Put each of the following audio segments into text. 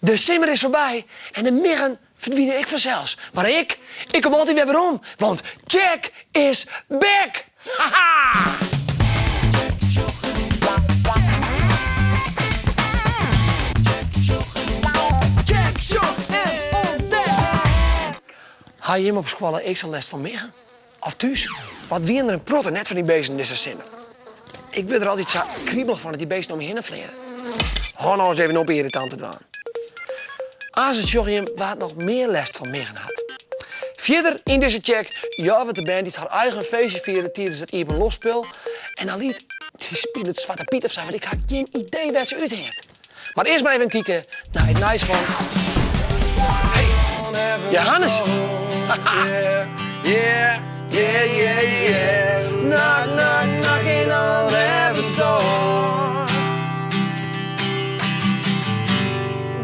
De simmer is voorbij en de miggen verdwijnen ik vanzelfs. Maar ik kom altijd weer om, want Jack is back! Haha! Jack, Sjok en ontdek! Ga je hem op school ik zo'n les van miggen? Of thuis? Wat wie er een protte net van die beesten in deze simmer? Ik wil er altijd zo kriebelig van dat die beesten om je heen vliegen. Ga nou eens even op irritant te doen. Als het Jochiem wat nog meer last van miggen had. Verder in deze check, ja, wat de band die haar eigen feestje vierde tijdens het Eben Losspel. En dan liet die speelde het Zwarte Piet of zo, want ik had geen idee waar ze uit heeft. Maar eerst maar even kijken naar het nice van... Hey, Johannes! Yeah, yeah, yeah, yeah. Knock, knock, knocking on heaven's door.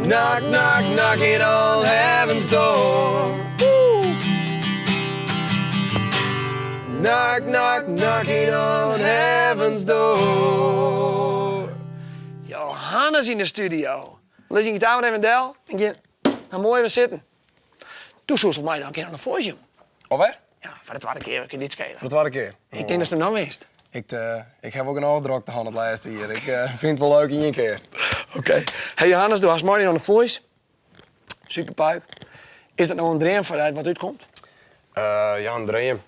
Knock, knock, knocking on heaven's door. Woo. Knock, knock, knocking on heaven's door. Johannes in de studio. Dan is je gitaar met even del. En je, nou mooi even zitten. Toen zoest het mij dan een keer aan de voice. Alweer? Ja, voor de tweede keer, ik kan dit schelen. Voor de tweede keer? Ik denk dat ze hem nou wist. Ik heb ook een oordrok te het laatste hier. Ik vind het wel leuk in je keer. Oké. Hey Johannes, doe als morning on the voice. Super puik. Is dat nou een dream vanuit wat uitkomt? Ja, een dream.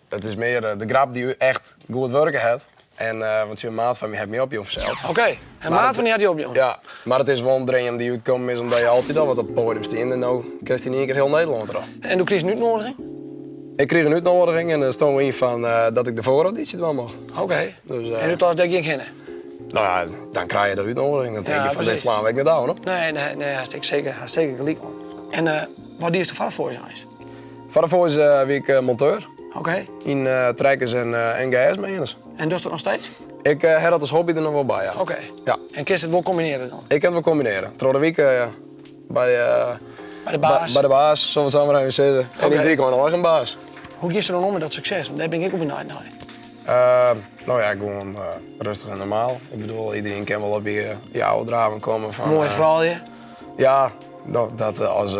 Het is meer de grap die u echt goed werken heeft. En want zo'n maat van me heeft me op je zelf. Oké. En maat van die had je op je. Ja, maar het is wel een dream die uitkomen is omdat je altijd al wat op het podium staat. En nou krijgt hij in één keer heel Nederland erop. En toen kreeg je nu uitnodiging? Ik kreeg een uitnodiging en er stond in van dat ik de voorauditie wel mocht. Oké. Dus, en nu was dat je geen. Nou ja, dan krijg je de uitnodiging. Dan denk Ja, je van precies. dit slaan we niet aan, hoor. Nee, hartstikke gelijk. En wat die is de vader voor je is? Voor de wie ik monteur. Oké. In trekkers en GS-meners. En doe je dat nog steeds? Ik heb dat als hobby er nog wel bij, ja. Oké. Ja. En kun je het wel combineren dan? Ik kan het wel combineren. Trouw de week bij Bij de baas? bij de baas, zullen we het zo maar even zeggen. En Oké. die week gewoon nog een baas. Hoe is er dan om met dat succes? Want daar ben ik ook benieuwd naar. Nou ja, gewoon rustig en normaal. Ik bedoel, iedereen kan wel op je oude draven komen van... Mooi verhaalje. Ja, dat als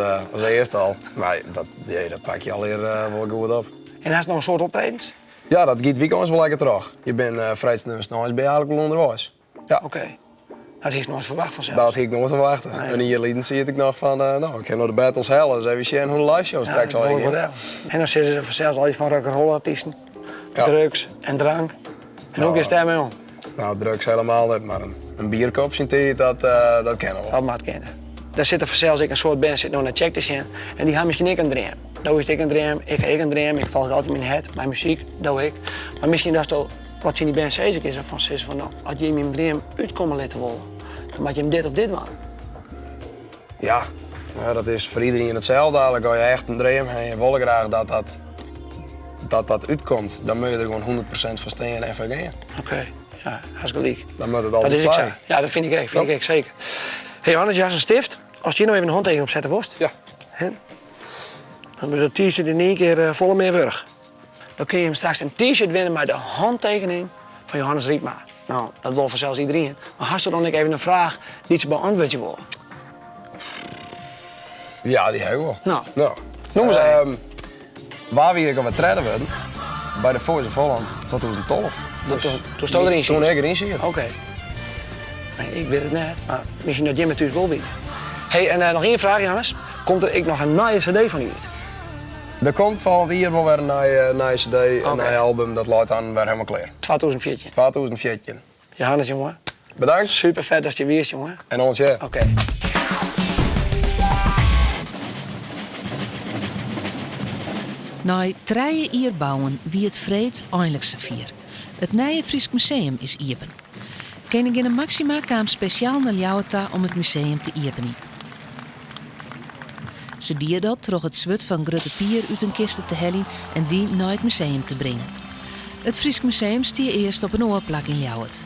eerste al. Maar dat pak je alweer wel goed op. En had je nog een soort optredens? Ja, dat gaat weekends wel lekker terug. Je bent vrij snel, ben je eigenlijk wel onderwijs. Ja, Oké. Dat heeft nog eens verwacht vanzelf. dat had ik nooit verwachten. Nee. En hier lieten zie ik nog van, nou, ik ga naar de Battles Hell. Dus even zien hoe de live show straks al mooi ging. model. En dan zitten ze vanzelf al die van rock'n'roll artiesten. Ja. Drugs en drank. En hoe is het daarmee om? Nou, drugs helemaal niet, maar een bierkop zien dat kennen we wel. Dat maakt kennen. Daar zit er vanzelf een soort band zit nog naar check te zien. En die hebben misschien ik een dream. Dat is ik een dream, ik een dream. Ik volg altijd mijn head, mijn muziek, dat doe ik. Maar misschien dat is toch wat ze in die band zeggen is van ze van nou, als je mijn dream uitkomen laten worden, dan moet je hem dit of dit doen. Ja, dat is voor iedereen hetzelfde. Eigenlijk als je echt een dream en je wil graag dat uitkomt, dan moet je er gewoon 100% van steken en van gaan. Oké, ja, hartstikke lief. Dan moet het Dat altijd is ik zo. slaan. Ja, dat vind ik zeker. Hey Johannes, jij is een stift. Als je nou even een handtekening opzetten worst, Ja. dan moet je dat t-shirt in één keer volle meer wurg. Dan kun je hem straks een t-shirt winnen met de handtekening van Johannes Riepma. Nou, dat wil vanzelfs iedereen. Maar hast er dan ook even een vraag die ze beantwoord je wil? Ja, die heb ik wel. Nou, nou. noem eens even. Waar we gaan treden werden, bij de Voice of Holland 2012. Toen stond erin Toen zit. ik erin zie. Oké. Nee, ik weet het net, maar misschien dat jij me thuis wel weet. Hey, en nog één vraag, Johannes. Komt er nog een nieuwe cd van u uit? Er komt van hier wel weer een nieuwe cd, een nieuw album, dat laat dan weer helemaal klaar. 2014. 2014. Johannes, jongen. Bedankt. Super vet dat je weer is, jongen. En ons ja. Oké. Na 3 jaar bouwen wie het vreed eindelijk vier. Het nieuwe Fries Museum is iepen. Koningin Maxima kwam speciaal naar Ljouweta om het museum te openen. Ze dier dat troch het zwut van Grutte Pier uit een kisten te hellen en die naar het museum te brengen. Het Fries Museum stier eerst op een oorplak in Ljouwet.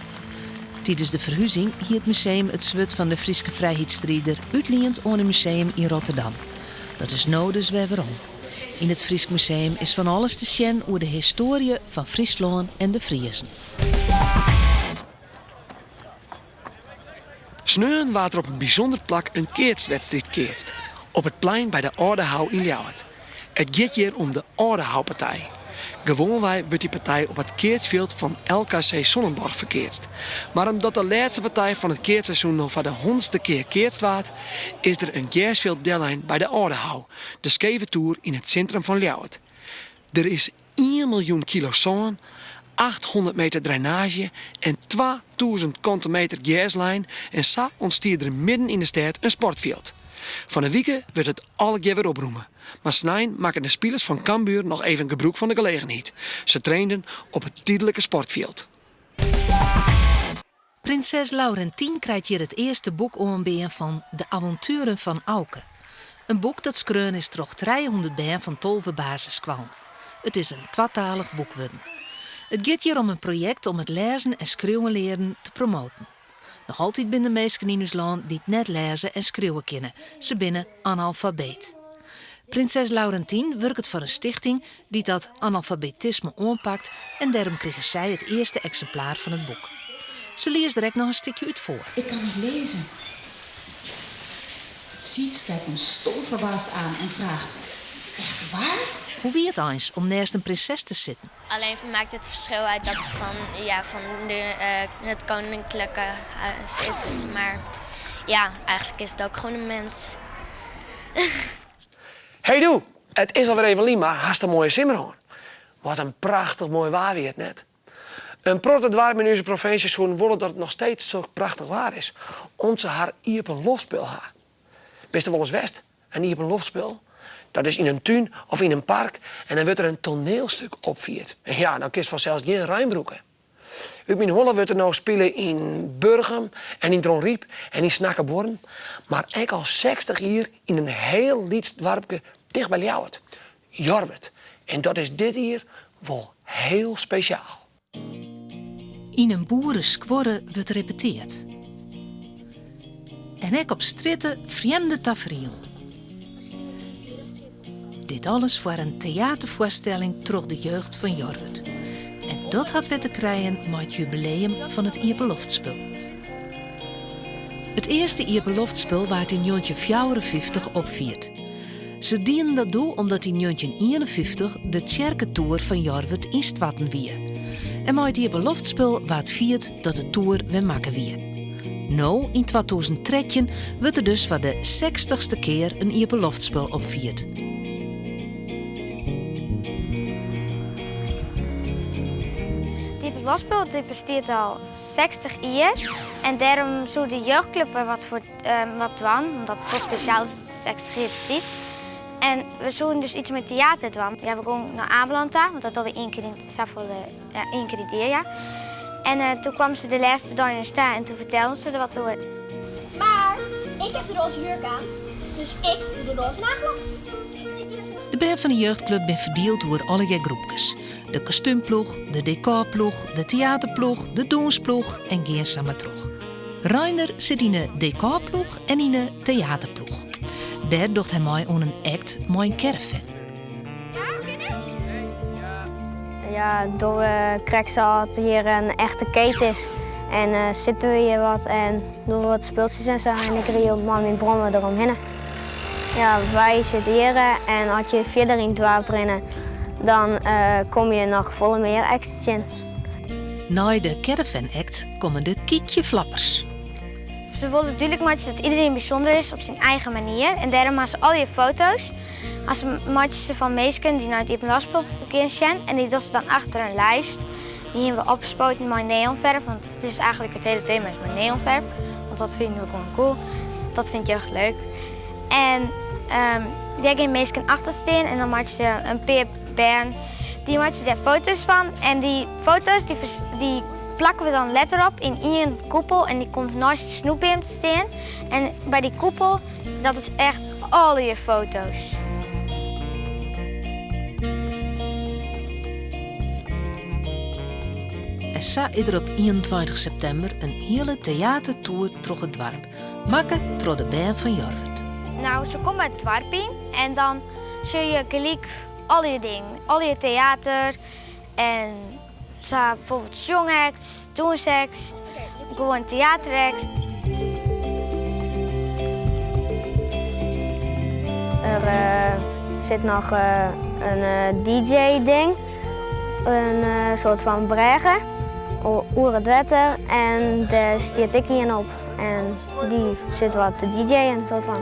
Tijdens de verhuizing hield het museum het zwut van de Frieske vrijheidsstrijder uitliend aan een museum in Rotterdam. Dat is nou dus weer waarom. In het Fries Museum is van alles te zien over de historie van Friesland en de Friezen. Sneeuwen waard er op een bijzonder plak een keertswedstrijd keerst. Op het plein bij de Oude Hou in Ljouwert. Het gaat hier om de Oude Hou-partij. Gewoonweg wordt die partij op het keertveld van LKC Sonnenborg verkeerst. Maar omdat de laatste partij van het keertseizoen nog voor de 100ste keer keerst waard, is er een keersveld deadline bij de Oude Hou, de scheve toer in het centrum van Ljouwert. Er is 1 miljoen kilo zand, 800 meter drainage en 2000 meter gaslijn en zo ontstiert er midden in de stad een sportveld. Van de weekend werd het alle keer weer oproemen. Maar snijn maken de spelers van Cambuur nog even gebruik van de gelegenheid. Ze trainden op het tijdelijke sportveld. Prinses Laurentien krijgt hier het eerste boek oanbeen van De Avonturen van Auke. Een boek dat schreeuwen is toch 300 been van 12 basisscholen. Het is een tweetalig boek worden. Het gaat hier om een project om het lezen en schreeuwen leren te promoten. Nog altijd binnen de meesten in ons land die het net lezen en schreeuwen kunnen. Ze binnen analfabeet. Prinses Laurentien werkt voor een stichting die dat analfabetisme aanpakt en daarom kregen zij het eerste exemplaar van het boek. Ze leest direct nog een stukje uit voor. Ik kan niet lezen. Siets kijkt hem stom verbaasd aan en vraagt: echt waar? Hoe wie het eens om naast een prinses te zitten? Alleen maakt het verschil uit dat het van het koninklijke huis is. Maar ja, eigenlijk is het ook gewoon een mens. Hey doe, het is alweer even Lima, haast een mooie simmerhoorn. Wat een prachtig mooi waar weer het net. Een protodwarp in onze provincie zo'n willen dat het nog steeds zo prachtig waar is. Omdat ze haar iepen loftspel haar. Wist er wel eens West? Een iepen loftspel? Dat is in een tuin of in een park en dan wordt er een toneelstuk opvierd. En ja, dan kiest vanzelfs geen ruimbroeken. Uit mijn holle wordt er nou spelen in Burgum en in Tronriep en in Snakkeborn. Maar ik al 60 hier in een heel liefst dorpje dicht bij Ljouwert. Jorwert. En dat is dit hier wel heel speciaal. In een boerensquarre wordt repeteerd. En ik op stritten vreemde tafereel. Dit alles voor een theatervoorstelling troch de jeugd van Jorwert. En dat had we te krijgen met het jubileum van het Ieperloftspel. Het eerste Ieperloftspel werd in 1954 opvierd. Ze dienen dat toe omdat in 1951 de Tjerkentoer van Jorwert in Stwatten weer. En met het Ieperloftspel werd vierd dat de toer weer maken weer. Nou, in 2013 wordt er dus voor de 60ste keer een Ieperloftspel opvierd. Het Lospel bestaat al 60 jaar. En daarom zou de jeugdclub wat doen, omdat het zo speciaal is dat het 60 jaar bestaat. En we zouden dus iets met theater doen. Ja, we gaan naar Amelanta, want dat alweer één keer in het jaar. En toen kwam ze de laatste dag in de staan en toen vertelden ze er wat over. Maar ik heb de roze jurk aan, dus ik doe de roze nagellak. De band van de jeugdclub ben verdeeld door allerlei groepjes. De kostuumploeg, de decorploeg, de theaterploeg, de dansploeg en geen samatroeg. Reiner zit in de decorploeg en in de theaterploeg. Daar docht hij mij aan een act met een caravan. Ja, door krijg ze altijd hier een echte keet en zitten we hier wat en doen we wat speeltjes en zo en ik reel met brommen eromheen. Ja, wij zitten hier en als je verder in het dorp rennen, dan kom je nog volle meer acts in. Na de caravan act komen de kiekjeflappers. Ze wilden natuurlijk maken dat iedereen bijzonder is op zijn eigen manier. En daarom maken ze al je foto's. Als ze van mensen die naar het Iepenlospel zijn. En die doen ze dan achter een lijst. Die hebben we opgespoten met neonverf. Want het is eigenlijk het hele thema is met neonverf. Want dat vinden we gewoon cool. Dat vind je echt leuk. En daar gaan mensen achter staan. En dan maken ze een paar band. Die maken ze daar foto's van. En die foto's die plakken we dan letter op in één koepel. En die komt naast de snoepbeem te staan. En bij die koepel, dat is echt al je foto's. En zo is er op 21 september een hele theatertour door het dorp. Makken door de band van Jorwert. Nou, ze komen het dorp in en dan zie je gelijk al je dingen. Al je theater en zo bijvoorbeeld zongacts, dansacts, gewoon theateracts. zit nog een DJ-ding. Een soort van bregen. Oer het wetter. En daar stiert ik hier op. En die zit wat te DJ'en, soort van.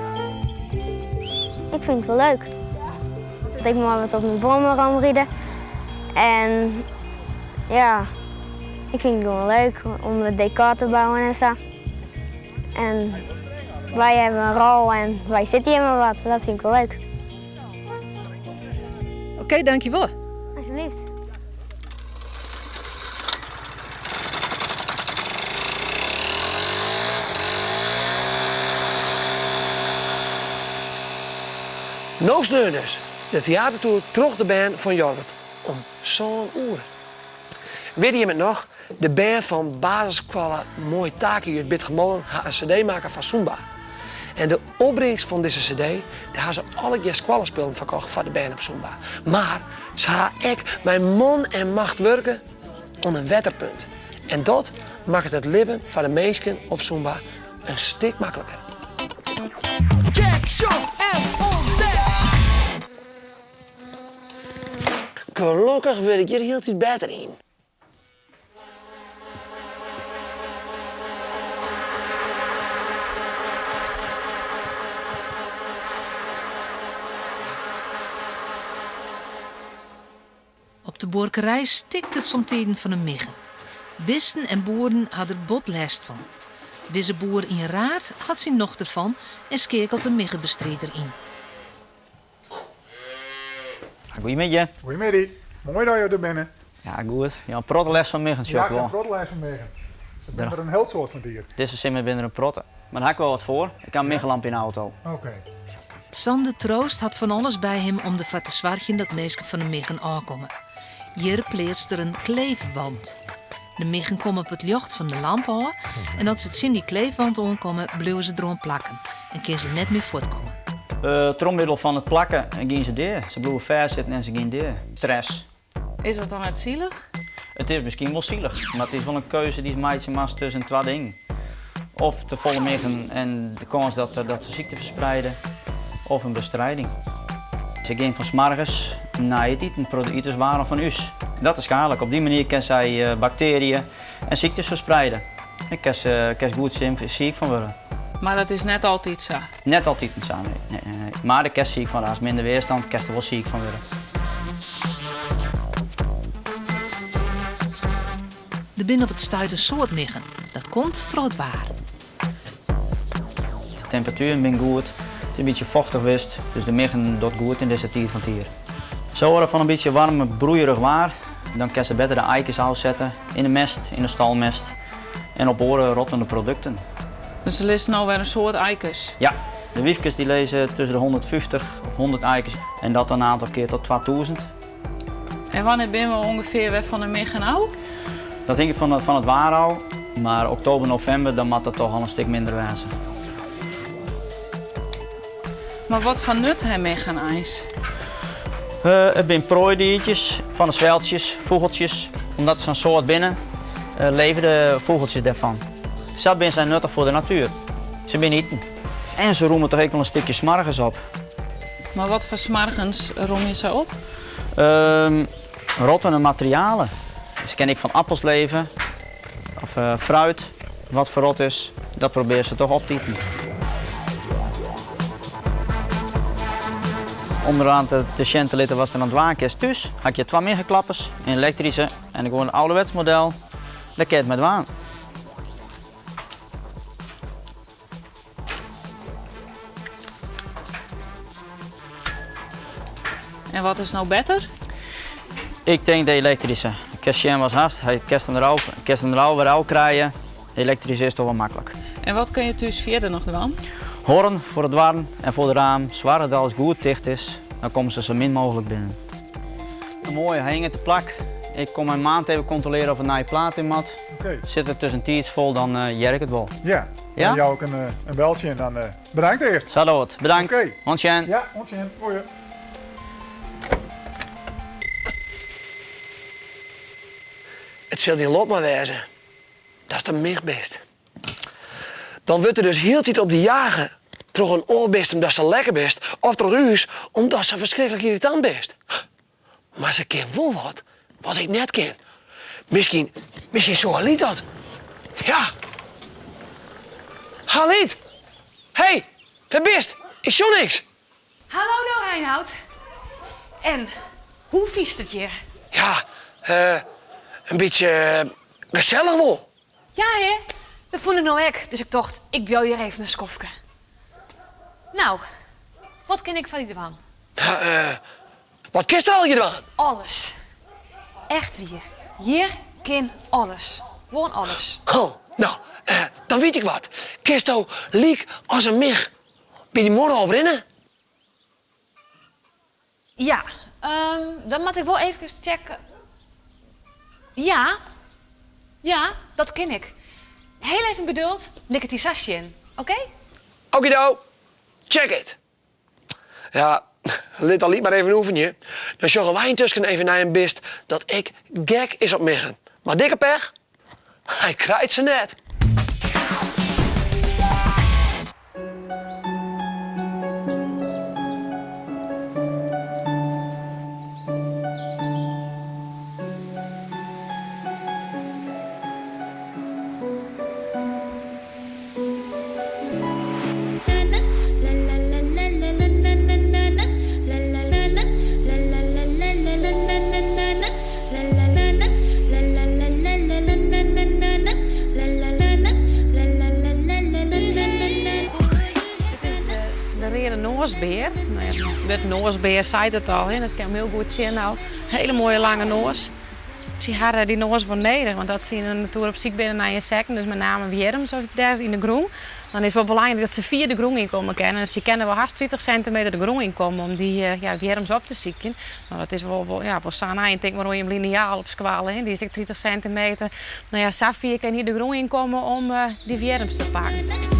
Ik vind het wel leuk. Dat ik maar wat op mijn brommer rondrieden. En ja, ik vind het gewoon leuk om het decor te bouwen en zo. En wij hebben een rol en wij zitten hier maar wat. Dat vind ik wel leuk. Oké, dankjewel. Alsjeblieft. Nog sneu dus. De theatertour terug de band van Jorwert. Om zo'n uur. Weet je met nog? De band van basisschool Mooi Taki uit Bitgemolen gaat een cd maken van Zumba. En de opbrengst van deze cd, daar hebben ze alle jaar squallenspullen verkocht voor de band op Zumba. Maar ze hebben ook mijn man en macht werken om een wetterpunt. En dat maakt het leven van de mensen op Zumba een stuk makkelijker. Check, show en ontdek! Gelukkig wil ik hier heel iets beter in. Op de boerderij stikt het somtijden van de miggen. Bisten en boeren hadden er bot last van. Deze boer in Raad had zijn nog ervan en skekelt een miggenbestrijder in. Goedemiddag. Goedemiddag. Mooi dat je er bent. Ja, goed. Ja, een prottenles van miggen, Ja, ik heb wel. een prottenlijst van miggen. Ze zijn er een heel soort van dier. Deze simmer binnen een protten. Maar daar heb ik wel wat voor. Ik kan een miggenlamp in de auto. Oké. Sander Troost had van alles bij hem om de te zwartjen dat meesten van de miggen aankomen. Hier pleetst er een kleefwand. De miggen komen op het licht van de lamp aan en als ze het zien die kleefwand aankomen, blijven ze erom plakken en kunnen ze net meer voortkomen. Het trommiddel van het plakken en gaan ze deur. Ze blijven ver zitten en ze gaan deur. Stress. Is dat dan net zielig? Het is misschien wel zielig, maar het is wel een keuze die meidje maakt tussen twee dingen. Of te volle miggen en de kans dat ze ziekte verspreiden, of een bestrijding. Ze gaan van 's morgens naar het eten, producten waren van us. Dat is schadelijk. Op die manier kan zij bacteriën en ziektes verspreiden. En kan ze goed ziek van worden. Maar dat is net altijd zo. Net altijd niet zo, nee. Maar de kan ziek van, als minder weerstand, kan er wel ziek van worden. Er binnen op het stuiten soort miggen. Dat komt door het waar. De temperatuur is goed, het is een beetje vochtig wist, dus de miggen doet goed in deze tijd van het jaar. Zo worden van een beetje warm, broeierig waar, dan kan ze beter de eikens uitzetten in de mest, in de stalmest en op oren rottende producten. Dus er is nou weer een soort eikens? Ja, de wiefjes die lezen tussen de 150 of 100 eikens en dat een aantal keer tot 2000. En wanneer ben we ongeveer weg van de miggen nou? Dat denk ik van het waar al, maar oktober, november dan moet het toch al een stuk minder wezen. Maar wat van nut hebben miggen ijs? Het zijn prooidiertjes van de zweltjes, vogeltjes. Omdat ze een soort binnen, leven de vogeltjes daarvan. Ze zijn nuttig voor de natuur. Ze zijn eten. En ze roemen toch ook wel een stukje 's morgens op. Maar wat voor 's morgens roem je ze op? Rottende materialen. Dus ken ik van appels leven, of fruit, wat verrot is. Dat proberen ze toch op te eten. Onderaan de centiliter was er een dwaankist thuis. Had je 2 miggenklappers, een elektrische en gewoon een ouderwets model. Dat kan je met waan. En wat is nou beter? Ik denk de elektrische. De cashier was haast, hij kan er al weer uit krijgen. De elektrische is toch wel makkelijk. En wat kun je thuis verder nog doen? Horen voor het warm en voor de raam. Zwaar dat alles goed dicht is, dan komen ze zo min mogelijk binnen. Mooi, hij hing het te plak. Ik kom mijn maand even controleren of er naar je plaat in mat. Oké. Zit er tussen tiets vol, dan jerk het wel. Ja. Ja? En jou ook een beltje en dan bedankt eerst. Salut, bedankt. Oké. Hondje. Ja, hondje. Hoi. Het zal die lot maar wezen. Dat is de michtbest. Dan wordt er dus heel tijd op de jagen Terug een oor best omdat ze lekker best. Of terug huis omdat ze verschrikkelijk irritant best. Maar ze kent wel wat ik net ken. Misschien zo Halit dat. Ja. Halit! Hey, waar bist? Ik zie niks. Hallo nou, Reinoud. En, hoe vies het je? Ja, een beetje gezellig wel. Ja, hè? We voelen nou ek, dus ik dacht, ik bel je even een skofke. Nou, wat ken ik van je ervan? Wat kist er al je dan? Alles. Echt weer. Hier ken alles. Gewoon alles. Oh, nou, dan weet ik wat. Kisto liek als een mig. Bij die morgen oprennen? Ja, dan moet ik wel even checken. Ja, dat ken ik. Heel even geduld, lik het die sasje in, oké? Okido, check it. Ja, lid al liet maar even een oefenje. Dan zorgen wij intussen even naar een bist dat ik gek is op miggen. Maar dikke pech, hij krijgt ze net. Noosbeer. Nou ja, de noosbeer zei het al, hè. Dat kan hem heel goed zien. Nou, hele mooie lange noos. Ze hadden die noos voor nodig, want dat ze in de natuur op ziek binnen naar je sekken, dus met name wierm, zoals het daar is in de groen. Dan is het wel belangrijk dat ze via de groen inkomen kennen. Dus ze kennen wel haast 30 centimeter de groen inkomen om die wierms op te zieken. Nou, dat is wel voor Sana, en denk maar hoe je hem lineaal op squalen, hè. Die is 30 centimeter. Nou ja, Safia kan hier de groen inkomen om die wierms te pakken.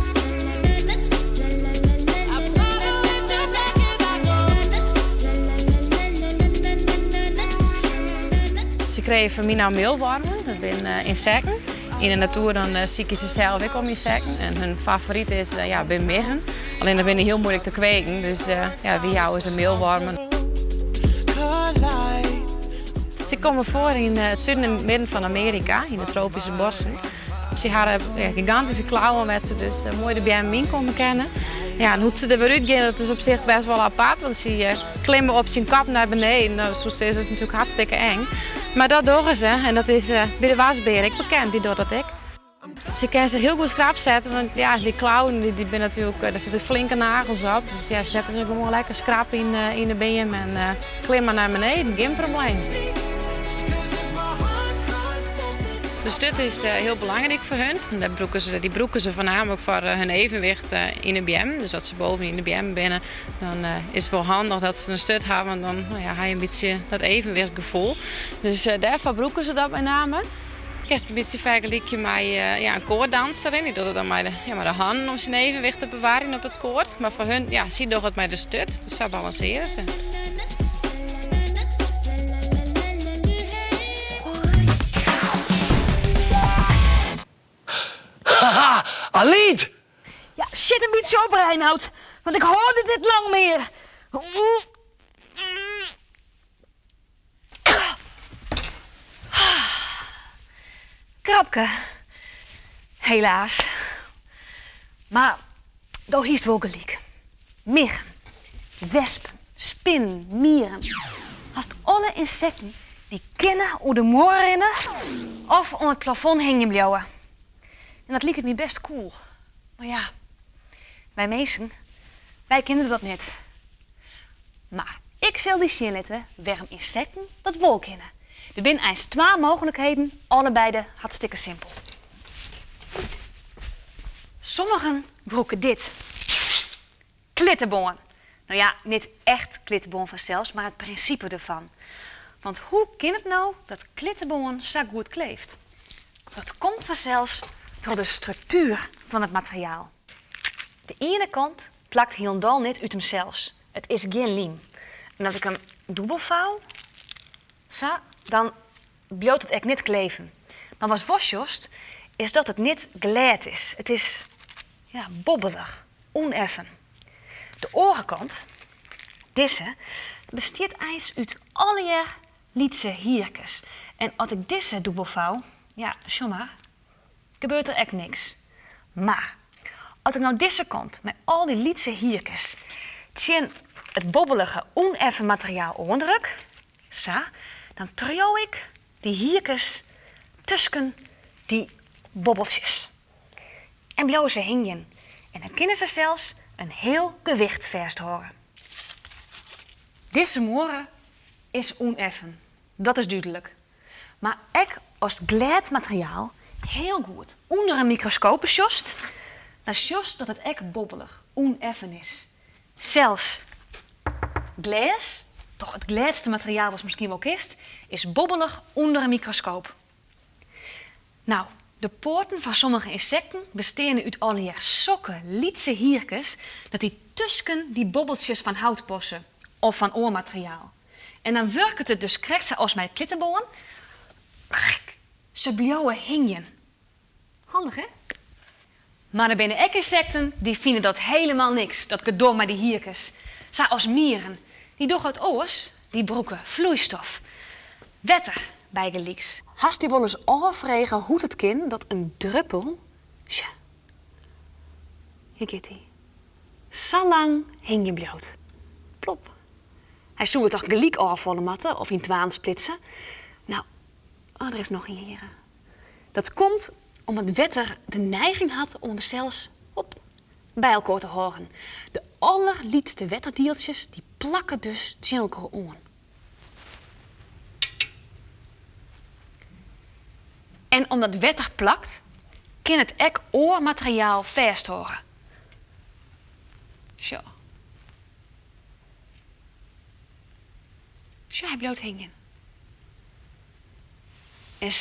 Ze kregen van mij nou meelwormen, dat zijn insecten. In de natuur dan zieken ze zelf ook om insecten. En hun favoriet is ben miggen. Alleen dat vinden heel moeilijk te kweken, dus wie houden ze meelwormen. Ze komen voor in het zuiden en het midden van Amerika, in de tropische bossen. Ze hadden gigantische klauwen met ze, dus mooi de BMI komen kennen. Ja, en hoe ze er weer uitgaan, dat is op zich best wel apart, want ze klimmen op zijn kap naar beneden. Nou, zoals is het natuurlijk hartstikke eng. Maar dat doen ze, en dat is bij de wasbeer ik bekend, die doet dat ik. Ze kunnen zich heel goed schrap zetten, want ja, die klauwen, die ben natuurlijk, daar zitten flinke nagels op. Dus ja, ze zetten zich gewoon lekker schrap in de BM en klimmen naar beneden, geen probleem. De stut is heel belangrijk voor hun. Die broeken ze voornamelijk voor hun evenwicht in de BM. Dus als ze boven in de BM binnen, dan is het wel handig dat ze een stut hebben. Want dan heb je een beetje dat evenwichtsgevoel. Dus daarvoor broeken ze dat met name. Ik heb een beetje vergelijken met een koorddanser. Die doet het dan met de handen om zijn evenwicht te bewaren op het koord. Maar voor hun, ze doen het met de stut. Dus zo balanceren ze. Haha, Halit! Ja, zit een beetje op, Reinoud, want ik hoorde dit lang meer. Krapke, helaas. Maar daar is wel gelijk. Miggen, wespen, spinnen, mieren. Als alle insecten die kennen hoe de moor rennen of onder het plafond hingen blijven. En dat liep het me best cool. Maar ja, wij mensen, wij kennen dat niet. Maar ik zal die zien letten waarom insecten dat wel kennen. Er zijn eens 2 mogelijkheden, allebei hartstikke simpel. Sommigen broeken dit. Klittenboon. Nou ja, niet echt klittenboon vanzelfs, maar het principe ervan. Want hoe kan het nou dat klittenboon zo goed kleeft? Dat komt vanzelfs door de structuur van het materiaal. De ene kant plakt helemaal niet uit hemzelf. Het is geen lijm. En als ik hem dubbel vouw, dan bloot het echt niet kleven. Maar wat is dat het niet glad is. Het is bobbelig, oneffen. De orenkant, deze, bestaat ijs uit alle lietse hierkes. En als ik deze doe bevouw, ja, schon maar, gebeurt er echt niks. Maar, als ik nou deze kant met al die lietse hierkes tjen het bobbelige, oneffen materiaal onderdruk, zo, dan trouw ik die hierkes tussen die bobbeltjes. En blijven ze hingen. En dan kunnen ze zelfs een heel gewicht vasthouden. Deze moeren is oneffen, dat is duidelijk. Maar ook als het glijtmateriaal heel goed onder een microscoop is jost, dan jost dat het ook bobbelig, oneffen is. Zelfs glas, toch het gladste materiaal was misschien wel kist, is bobbelig onder een microscoop. Nou, de poorten van sommige insecten bestaan uit allerlei sokken, lietse hierkes, dat die tussen die bobbeltjes van hout passen of van oormateriaal. En dan werkt het dus correct als mijn klittenboon. Ze blijven hingen. Handig, hè? Maar er zijn ook insecten die vinden dat helemaal niks, dat gedom met die hierkes. Zoals mieren, die door het oors, die broeken vloeistof. Wetter bij gelieks. Hast die wel eens afvregen hoe het kind dat een druppel, tja, hier gaat hij, zo lang hing je bloot. Plop. Hij zou het toch gelijk afvallen matten of in twaan splitsen. Nou, er is nog een hier. Dat komt omdat het wetter de neiging had om hem zelfs bij elkaar te horen. De allerlietste wetterdieltjes die plakken dus tegen elkaar aan. En omdat wetter plakt, kan het ook oormateriaal vasthouden. Zo. Zo, hij blijft hangen. En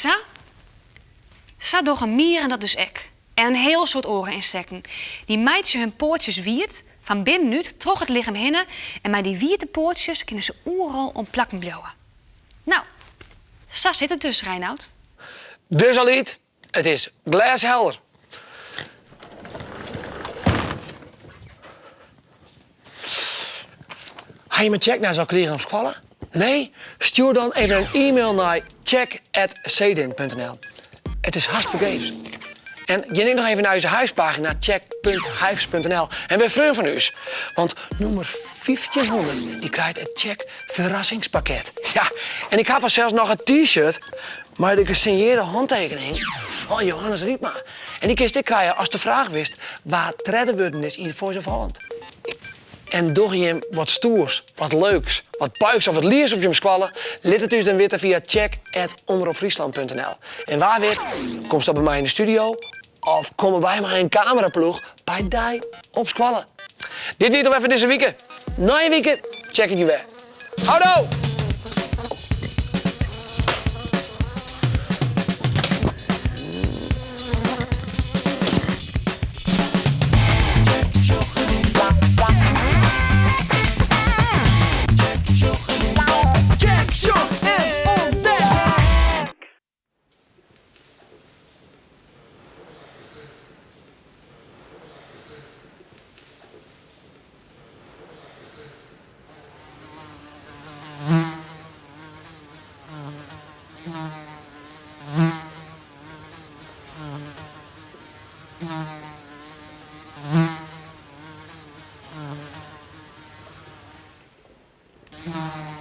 zo doen mieren dat dus ook. En een heel soort oreninsecten. Die meidje hun poortjes wiert, van binnenuit, trog het lichaam heen. En met die wierte poortjes kunnen ze overal om plakken blijven. Nou, zo zit het dus, Reinoud. Dus al iets, het is glashelder. Ga je mijn check nou zo krijgen op school? Nee? Stuur dan even een e-mail naar check@cdin.nl. Het is hartvergeefs. En je neemt nog even naar onze huispagina check.huis.nl. En we vreugden van u. Want nummer 1500 die krijgt het check verrassingspakket. Ja, en ik heb er zelfs nog een t-shirt met de gesigneerde handtekening van Johannes Riepma. En die kist ik krijgen als de vraag wist waar het redden worden is in Voice of Holland. En door je hem wat stoers, wat leuks, wat puiks of wat liers op je squallen, liet het dus dan weten via check@omroepfriesland.nl. En waar weer, kom je bij mij in de studio of kom bij mij in cameraploeg bij die op squallen. Dit weer nog even deze week. Na je week check ik je weer. Houdo! Mm-hmm.